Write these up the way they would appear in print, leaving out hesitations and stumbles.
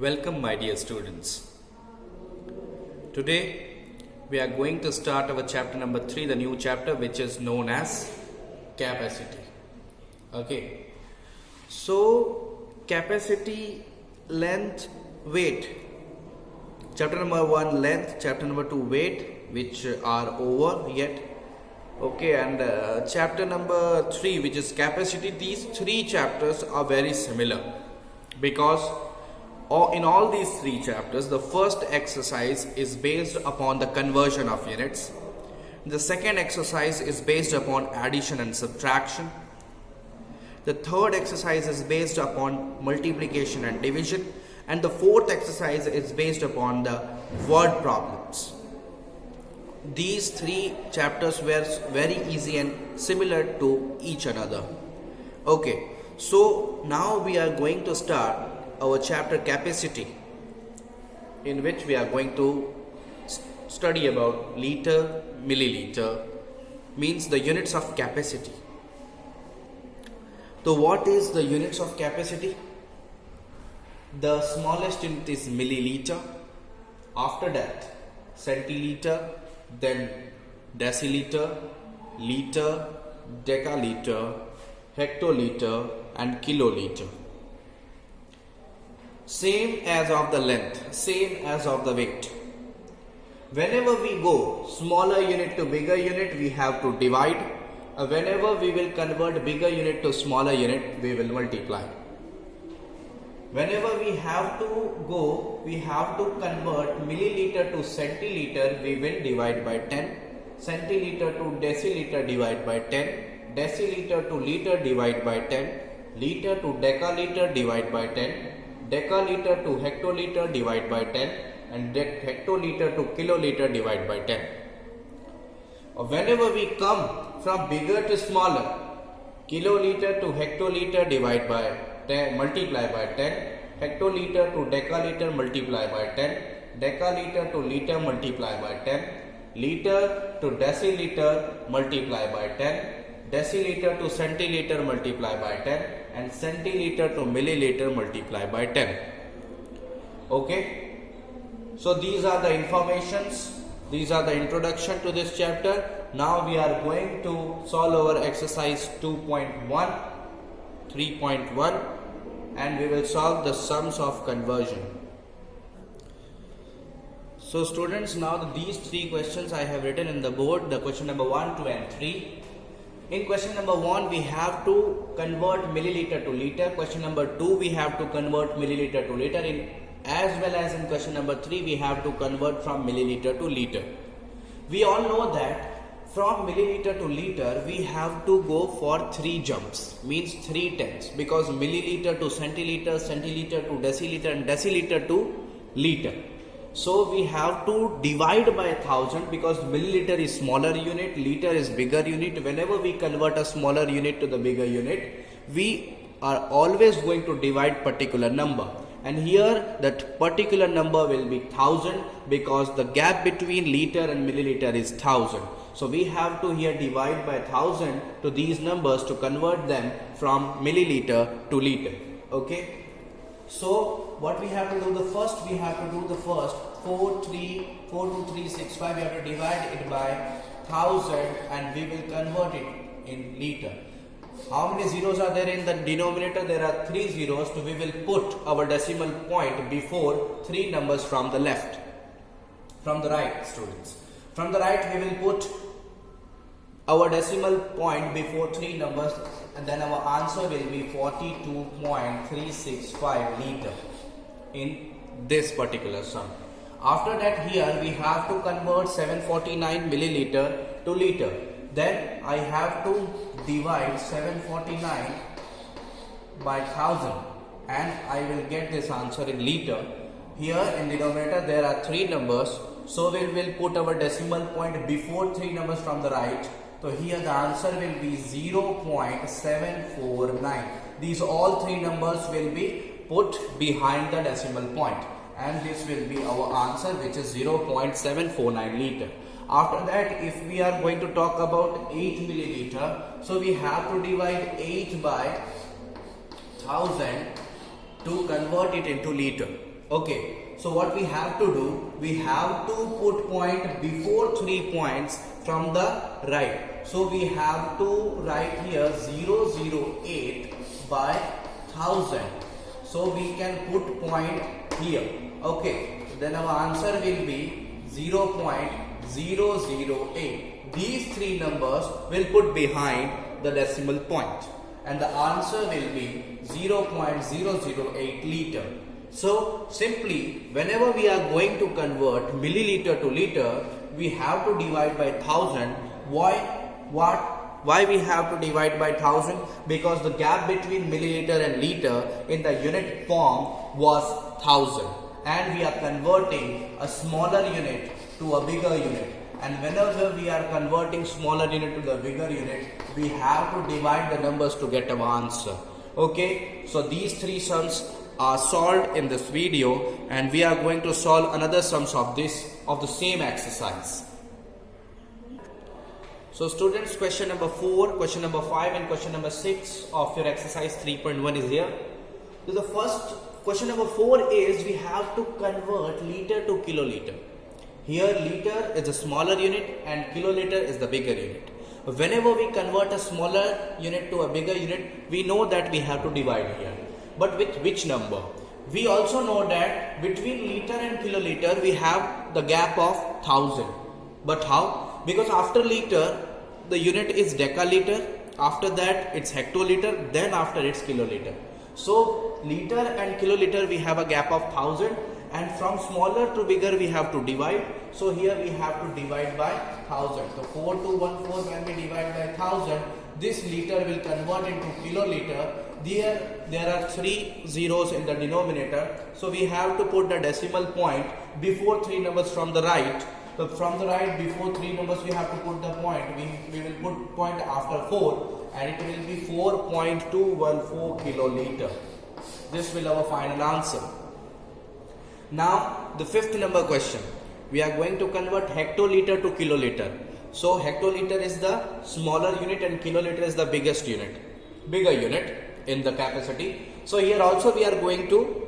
Welcome, my dear students. Today we are going to start our chapter number 3, the new chapter which is known as capacity. Okay, so capacity, length, weight. Chapter number 1 length, chapter number 2 weight, which are over yet. Okay, and chapter number 3, which is capacity. These three chapters are very similar because in all these three chapters, the first exercise is based upon the conversion of units. The second exercise is based upon addition and subtraction. The third exercise is based upon multiplication and division. And the fourth exercise is based upon the word problems. These three chapters were very easy and similar to each another. Okay, so now we are going to start our chapter capacity, in which we are going to study about liter, milliliter, means the units of capacity. So what is the units of capacity? The smallest unit is milliliter, after that centiliter, then deciliter, liter, decaliter, hectoliter and kiloliter. Same as of the length, same as of the weight. Whenever we go smaller unit to bigger unit, we have to divide. Whenever we will convert bigger unit to smaller unit, we will multiply. Whenever we have to convert milliliter to centiliter, we will divide by 10. Centiliter to deciliter, divide by 10. Deciliter to liter, divide by 10. Liter to decaliter, divide by 10. Decaliter to hectoliter, divide by 10. And hectoliter to kiloliter, divide by 10. Whenever we come from bigger to smaller, kiloliter to hectoliter, divide by 10, multiply by 10. Hectoliter to decaliter, multiply by 10. Decaliter to liter, multiply by 10. Liter to deciliter, multiply by 10. Deciliter to centiliter, multiply by 10. And centiliter to milliliter, multiply by 10. Okay, so these are the informations, these are the introduction to this chapter. Now we are going to solve our exercise 2.1, 3.1, and we will solve the sums of conversion. So students, now these three questions I have written in the board, the question number 1, 2 and 3. In question number 1, we have to convert milliliter to liter. Question number 2, we have to convert milliliter to liter. As well as in question number 3, we have to convert from milliliter to liter. We all know that from milliliter to liter, we have to go for 3 jumps, means 3 tenths, because milliliter to centiliter, centiliter to deciliter and deciliter to liter. So we have to divide by 1000 because milliliter is smaller unit, liter is bigger unit. Whenever we convert a smaller unit to the bigger unit, we are always going to divide particular number. And here that particular number will be 1000 because the gap between liter and milliliter is 1000. So we have to here divide by 1000 to these numbers to convert them from milliliter to liter. Okay. So what we have to do the first, 42365, we have to divide it by 1000 and we will convert it in liter. How many zeros are there in the denominator? There are 3 zeros, so we will put our decimal point before 3 numbers from the left. From the right, students. From the right, we will put our decimal point before 3 numbers, and then our answer will be 42.365 liter in this particular sum. After that, here we have to convert 749 milliliter to liter. Then I have to divide 749 by 1000 and I will get this answer in liter. Here in denominator there are 3 numbers, so we will put our decimal point before 3 numbers from the right. So here the answer will be 0.749. These all 3 numbers will be put behind the decimal point, and this will be our answer, which is 0.749 liter. After that, if we are going to talk about 8 milliliter, so we have to divide 8 by 1000 to convert it into liter. Okay, so what we have to do, we have to put point before 3 points from the right. So we have to write here 008 by 1000. So we can put point here. Okay, then our answer will be 0.008. These three numbers will put behind the decimal point, and the answer will be 0.008 liter. So simply, whenever we are going to convert milliliter to liter, we have to divide by 1000. Why we have to divide by 1000? Because the gap between milliliter and liter in the unit form was 1000, and we are converting a smaller unit to a bigger unit. And whenever we are converting smaller unit to the bigger unit, we have to divide the numbers to get our answer. Okay, so these three sums are solved in this video, and we are going to solve another sums of the same exercise. So students, question number 4, question number 5 and question number 6 of your exercise 3.1 is here. So the first question number 4 is we have to convert liter to kiloliter. Here liter is the smaller unit and kiloliter is the bigger unit. Whenever we convert a smaller unit to a bigger unit, we know that we have to divide here. But with which number? We also know that between liter and kiloliter we have the gap of 1000. But how? Because after liter the unit is decaliter, after that it's hectoliter, then after it's kiloliter. So liter and kiloliter we have a gap of 1000, and from smaller to bigger we have to divide. So here we have to divide by 1000. So 4214, when we divide by 1000, this liter will convert into kiloliter. There are 3 zeros in the denominator, so we have to put the decimal point before 3 numbers from the right. So from the right, before 3 numbers we have to put the point. We will put point after 4, and it will be 4.214 kiloliter. This will be our final answer. Now the fifth number question, we are going to convert hectoliter to kiloliter. So hectoliter is the smaller unit and kiloliter is the bigger unit in the capacity. So here also we are going to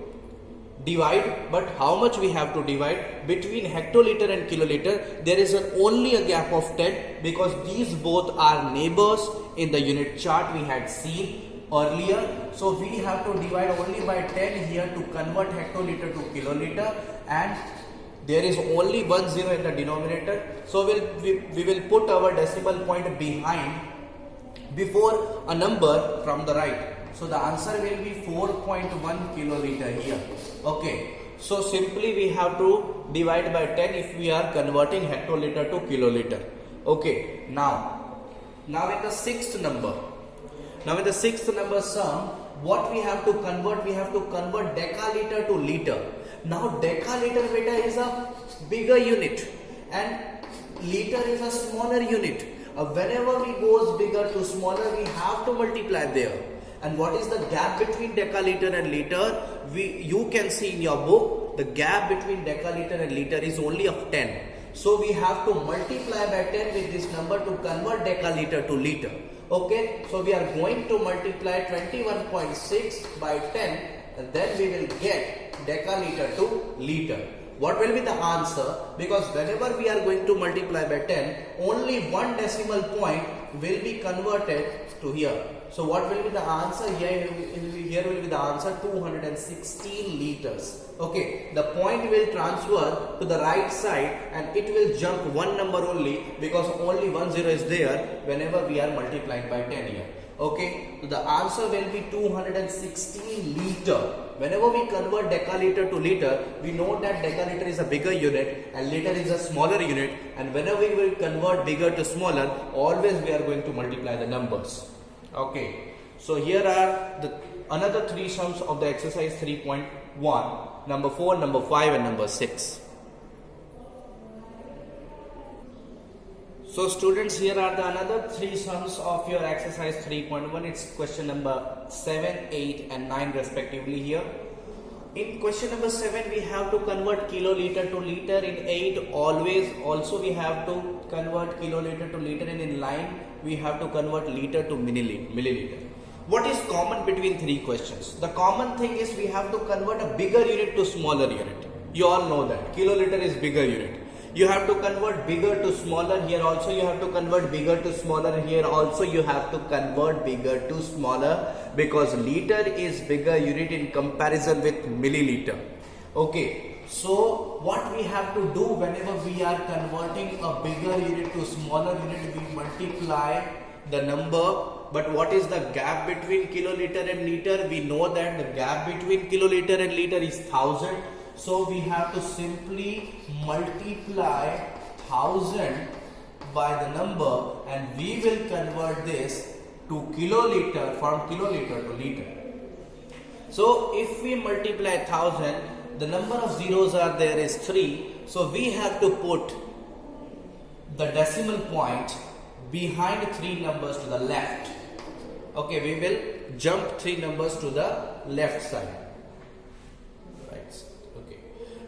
divide, but how much we have to divide? Between hectoliter and kiloliter there is only a gap of 10, because these both are neighbors in the unit chart we had seen earlier. So we have to divide only by 10 here to convert hectoliter to kiloliter, and there is only 1 zero in the denominator. So we will put our decimal point behind before a number from the right. So the answer will be 4.1 kiloliter here. Okay, so simply we have to divide by 10 if we are converting hectoliter to kiloliter. Okay, now in the sixth number. Now in the sixth number sum, what we have to convert? We have to convert decaliter to liter. Now decaliter beta is a bigger unit and liter is a smaller unit. Whenever we goes bigger to smaller, we have to multiply there. And what is the gap between decaliter and liter? You can see in your book, the gap between decaliter and liter is only of 10. So we have to multiply by 10 with this number to convert decaliter to liter. Okay, so we are going to multiply 21.6 by 10, and then we will get decaliter to liter. What will be the answer? Because whenever we are going to multiply by 10, only one decimal point will be converted to here. So what will be the answer? Here will be the answer 216 liters. Okay, the point will transfer to the right side and it will jump one number only, because only 1 zero is there whenever we are multiplying by 10 here. Okay, so the answer will be 216 liter. Whenever we convert decaliter to liter, we know that decaliter is a bigger unit and liter is a smaller unit, and whenever we will convert bigger to smaller, always we are going to multiply the numbers. Okay, so here are the another 3 sums of the exercise 3.1, number 4, number 5 and number 6. So students, here are the another 3 sums of your exercise 3.1. It's question number 7, 8 and 9 respectively here. In question number 7, we have to convert kiloliter to liter. In 8, also we have to convert kiloliter to liter, and in 9, we have to convert liter to milliliter. What is common between three questions? The common thing is we have to convert a bigger unit to smaller unit. You all know that kiloliter is bigger unit. You have to convert bigger to smaller. Here also you have to convert bigger to smaller. Here also you have to convert bigger to smaller, because liter is bigger unit in comparison with milliliter. Okay, so what we have to do whenever we are converting a bigger unit to smaller unit, we multiply the number. But what is the gap between kiloliter and liter? We know that the gap between kiloliter and liter is 1000. So we have to simply multiply 1000 by the number, and we will convert this to kiloliter, from kiloliter to liter. So if we multiply 1000, the number of zeros are there is 3. So we have to put the decimal point behind 3 numbers to the left. Okay, we will jump 3 numbers to the left side. Right. Okay.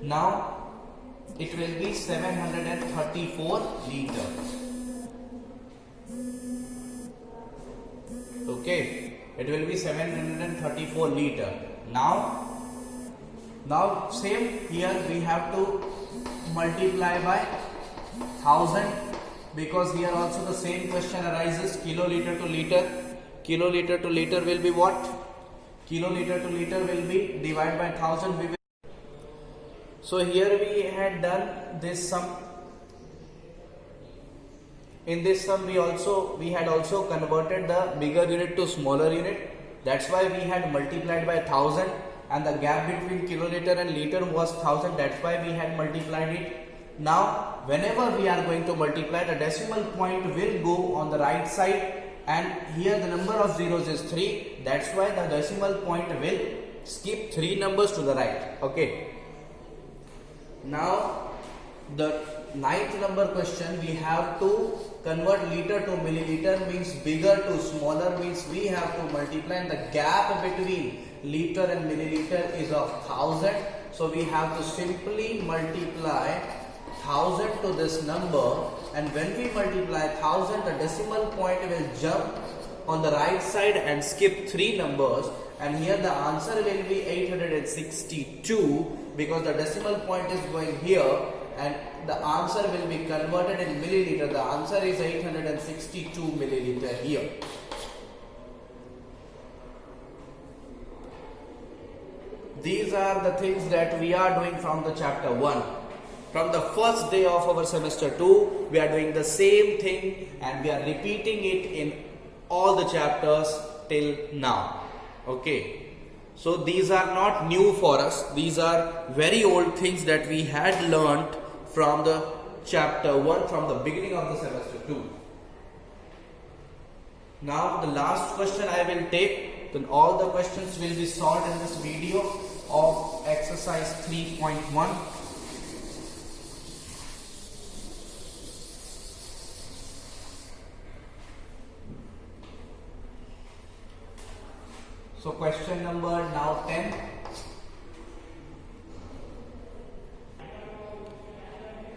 Now it will be 734 liters. Okay, it will be 734 liter. Now same here we have to multiply by 1000, because here also the same question arises, kiloliter to liter. Kiloliter to liter will be what? Kiloliter to liter will be divided by 1000. So here we had done this sum. In this sum we had also converted the bigger unit to smaller unit. That's why we had multiplied by 1000, and the gap between kiloliter and liter was 1000. That's why we had multiplied it. Now whenever we are going to multiply, the decimal point will go on the right side, and here the number of zeros is 3. That's why the decimal point will skip 3 numbers to the right. Okay. Now the 9th number question, we have to convert liter to milliliter, means bigger to smaller, means we have to multiply, and the gap between liter and milliliter is of 1000. So we have to simply multiply 1000 to this number, and when we multiply 1000, the decimal point will jump on the right side and skip 3 numbers, and here the answer will be 862, because the decimal point is going here and the answer will be converted in milliliter. The answer is 862 milliliter here. These are the things that we are doing from the chapter 1. From the first day of our semester 2, we are doing the same thing, and we are repeating it in all the chapters till now. Okay. So these are not new for us. These are very old things that we had learnt from the chapter 1, from the beginning of the semester 2. Now the last question I will take, then all the questions will be solved in this video of exercise 3.1. So question number now 10.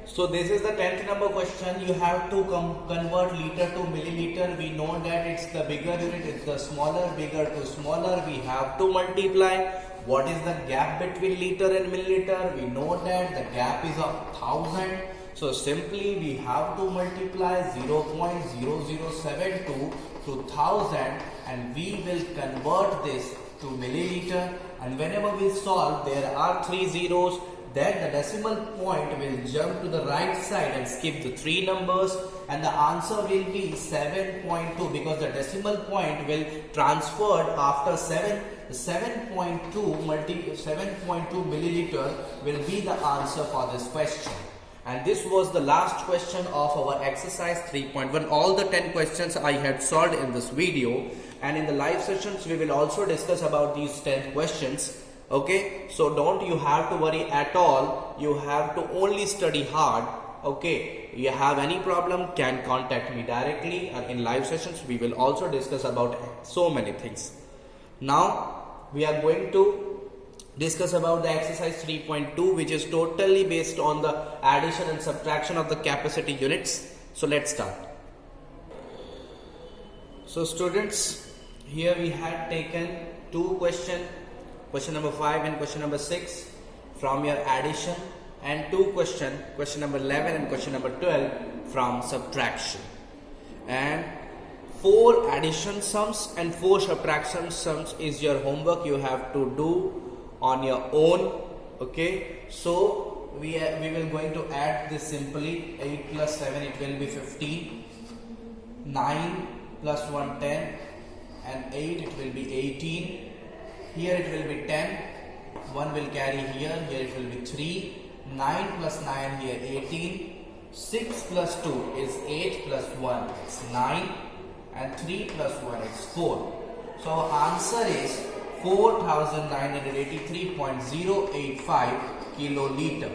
So this is the 10th number question. You have to convert liter to milliliter. We know that it's the bigger unit, it's the smaller, bigger to smaller. We have to multiply. What is the gap between liter and milliliter? We know that the gap is of 1000. So simply we have to multiply 0.0072 to 1000, and we will convert this to milliliter. And whenever we solve, there are 3 zeros, then the decimal point will jump to the right side and skip the 3 numbers, and the answer will be 7.2, because the decimal point will transferred after 7. 7.2 milliliter will be the answer for this question. And this was the last question of our exercise 3.1. All the 10 questions I had solved in this video, and in the live sessions we will also discuss about these 10 questions. Okay, so don't you have to worry at all. You have to only study hard. Okay, you have any problem, can contact me directly, and in live sessions we will also discuss about so many things. Now we are going to discuss about the exercise 3.2, which is totally based on the addition and subtraction of the capacity units. So let's start. So students, here we had taken two questions, question number 5 and question number 6 from your addition, and two questions, question number 11 and question number 12 from subtraction, and 4 addition sums and 4 subtraction sums is your homework you have to do on your own. Okay, so we will going to add this simply. 8 plus 7 it will be 15, 9 plus 1 10, and 8 it will be 18. Here it will be 10, 1 will carry here it will be 3, 9 plus 9 here 18, 6 plus 2 is 8 plus 1 is 9, and 3 plus 1 is 4. So our answer is 4983.085 kiloliter.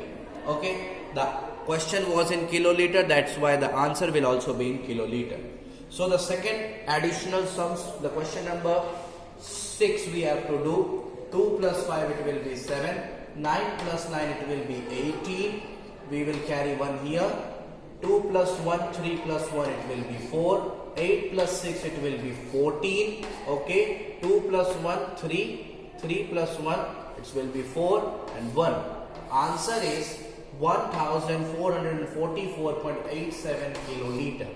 Okay, the question was in kiloliter, that's why the answer will also be in kiloliter. So the second additional sums, the question number 6 we have to do. 2 plus 5 it will be 7, 9 plus 9 it will be 18, we will carry 1 here, 2 plus 1, 3 plus 1 it will be 4, 8 plus 6 it will be 14, okay, 2 plus 1, 3, 3 plus 1 it will be 4, and 1. Answer is 1444.87 kiloliter.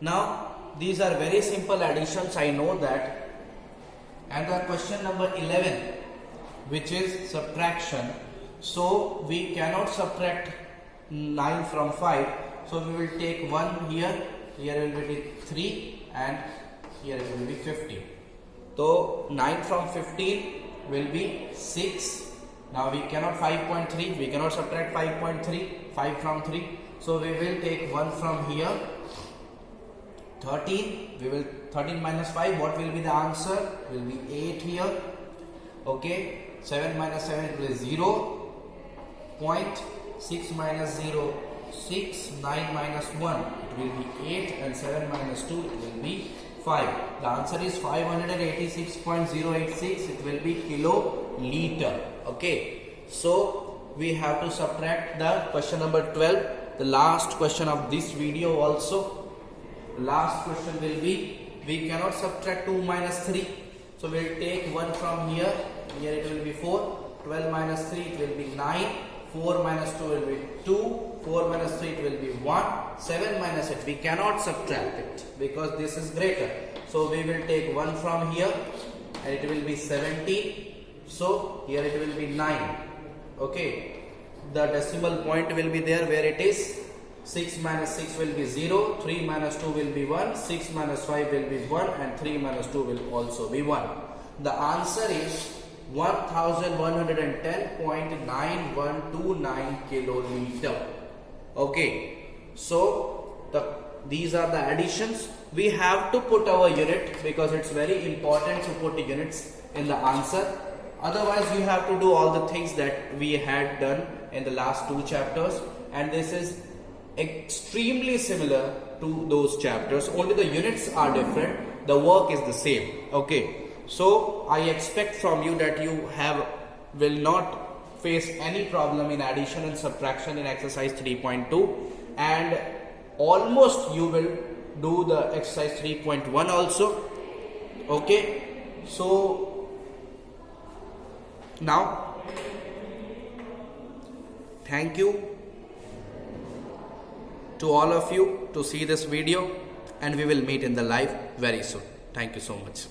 Now these are very simple additions, I know that. And the question number 11, which is subtraction. So we cannot subtract 9 from 5. So we will take 1 here, here will be 3, and here it will be 15. So 9 from 15 will be 6. Now we cannot 5.3, we cannot subtract 5.3, 5 from 3. So we will take 1 from here. 13, we will 13 minus 5, what will be the answer? Will be 8 here. Okay, 7 minus 7 it will be 0. 6 minus 0, 6, 9 minus 1 it will be 8, and 7 minus 2 it will be 5. The answer is 586.086, it will be kiloliter. Okay, so we have to subtract the question number 12, the last question of this video also. Last question will be, we cannot subtract 2 minus 3, so we will take 1 from here, here it will be 4, 12 minus 3 it will be 9, 4 minus 2 will be 2, 4 minus 3 it will be 1, 7 minus 8 we cannot subtract it because this is greater, so we will take 1 from here and it will be 17, so here it will be 9. Okay, the decimal point will be there where it is. 6 minus 6 will be 0, 3 minus 2 will be 1, 6 minus 5 will be 1, and 3 minus 2 will also be 1. The answer is 1110.9129 kiloliter. Okay, so these are the additions. We have to put our unit because it's very important to put units in the answer. Otherwise you have to do all the things that we had done in the last 2 chapters, and this is extremely similar to those chapters, only the units are different, the work is the same. Okay, so I expect from you that you will not face any problem in addition and subtraction in exercise 3.2, and almost you will do the exercise 3.1 also. Okay, so now thank you to all of you to see this video, and we will meet in the live very soon. Thank you so much.